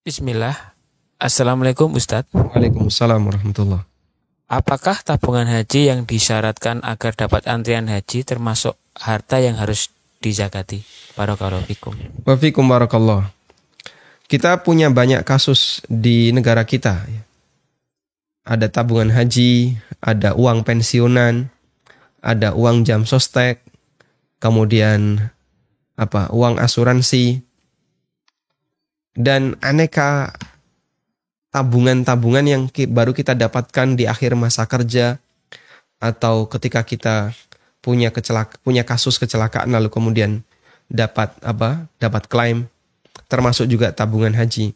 Bismillah. Assalamualaikum Ustadz. Waalaikumsalam warahmatullah. Apakah tabungan haji yang disyaratkan agar dapat antrian haji termasuk harta yang harus dizakati? Barakallahu fikum. Wafikum barakallah. Kita punya banyak kasus di negara kita. Ada tabungan haji, ada uang pensiunan, ada uang jam sostek, kemudian uang asuransi, dan aneka tabungan-tabungan yang baru kita dapatkan di akhir masa kerja atau ketika kita punya kasus kecelakaan lalu kemudian dapat klaim, termasuk juga tabungan haji.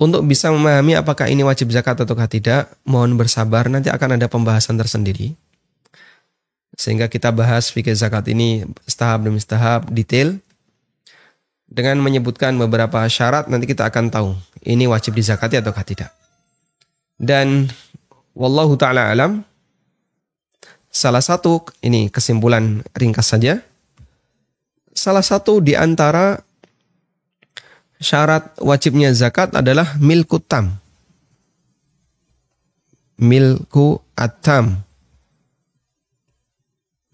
Untuk bisa memahami apakah ini wajib zakat atau tidak, mohon bersabar, nanti akan ada pembahasan tersendiri. Sehingga kita bahas fikih zakat ini tahap demi tahap detail. Dengan menyebutkan beberapa syarat, nanti kita akan tahu ini wajib dizakati atau tidak. Dan wallahu ta'ala alam, salah satu, ini kesimpulan ringkas saja, salah satu di antara syarat wajibnya zakat adalah milku tam. Milku at-tam.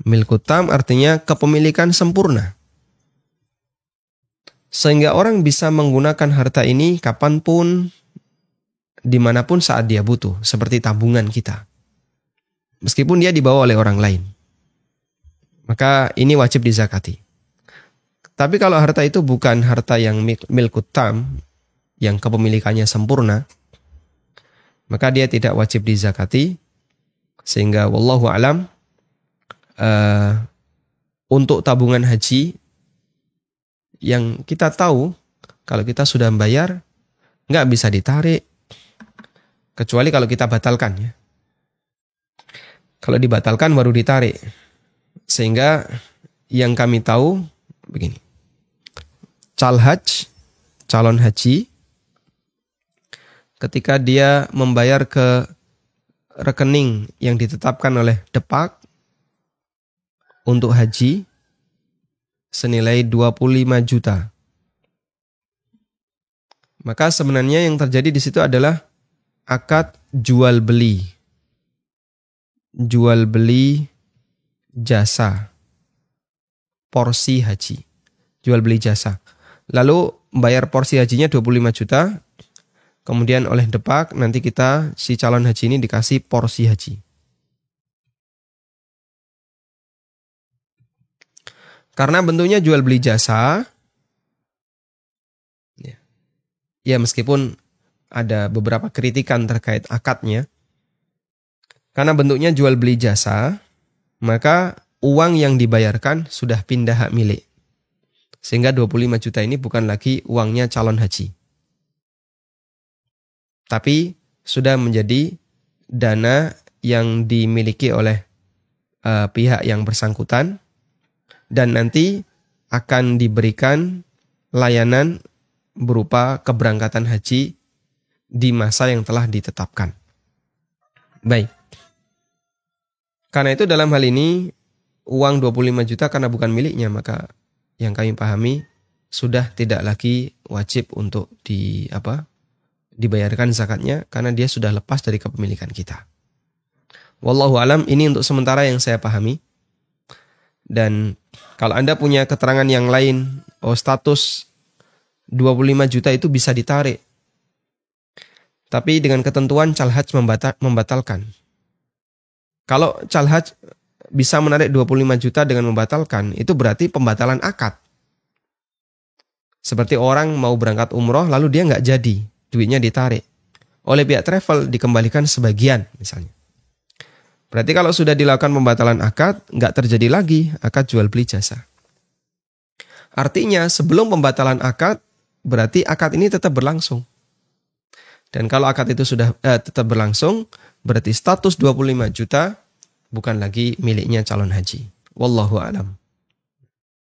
Milku tam artinya kepemilikan sempurna. Sehingga orang bisa menggunakan harta ini kapanpun, dimanapun saat dia butuh. Seperti tabungan kita. Meskipun dia dibawa oleh orang lain. Maka ini wajib dizakati. Tapi kalau harta itu bukan harta yang milkut tam, yang kepemilikannya sempurna, maka dia tidak wajib dizakati. Sehingga wallahu alam, untuk tabungan haji, yang kita tahu kalau kita sudah membayar nggak bisa ditarik kecuali kalau kita batalkan ya. Kalau dibatalkan baru ditarik. Sehingga yang kami tahu begini. Calon haji ketika dia membayar ke rekening yang ditetapkan oleh Depak untuk haji senilai 25 juta. Maka sebenarnya yang terjadi di situ adalah akad jual beli. Jual beli jasa. Porsi haji. Jual beli jasa. Lalu bayar porsi hajinya 25 juta. Kemudian oleh Depak nanti si calon haji ini dikasih porsi haji. Karena bentuknya jual beli jasa, ya meskipun ada beberapa kritikan terkait akadnya, karena bentuknya jual beli jasa, maka uang yang dibayarkan sudah pindah hak milik. Sehingga 25 juta ini bukan lagi uangnya calon haji. Tapi sudah menjadi dana yang dimiliki oleh pihak yang bersangkutan, dan nanti akan diberikan layanan berupa keberangkatan haji di masa yang telah ditetapkan. Baik. Karena itu dalam hal ini uang 25 juta karena bukan miliknya, maka yang kami pahami sudah tidak lagi wajib untuk dibayarkan zakatnya karena dia sudah lepas dari kepemilikan kita. Wallahu alam, ini untuk sementara yang saya pahami. Dan kalau Anda punya keterangan yang lain, status 25 juta itu bisa ditarik. Tapi dengan ketentuan calhaj membatalkan. Kalau calhaj bisa menarik 25 juta dengan membatalkan, itu berarti pembatalan akad. Seperti orang mau berangkat umroh lalu dia nggak jadi, duitnya ditarik. Oleh pihak travel dikembalikan sebagian misalnya. Berarti kalau sudah dilakukan pembatalan akad, nggak terjadi lagi akad jual beli jasa. Artinya sebelum pembatalan akad, berarti akad ini tetap berlangsung. Dan kalau akad itu sudah tetap berlangsung, berarti status 25 juta bukan lagi miliknya calon haji. Wallahu a'lam.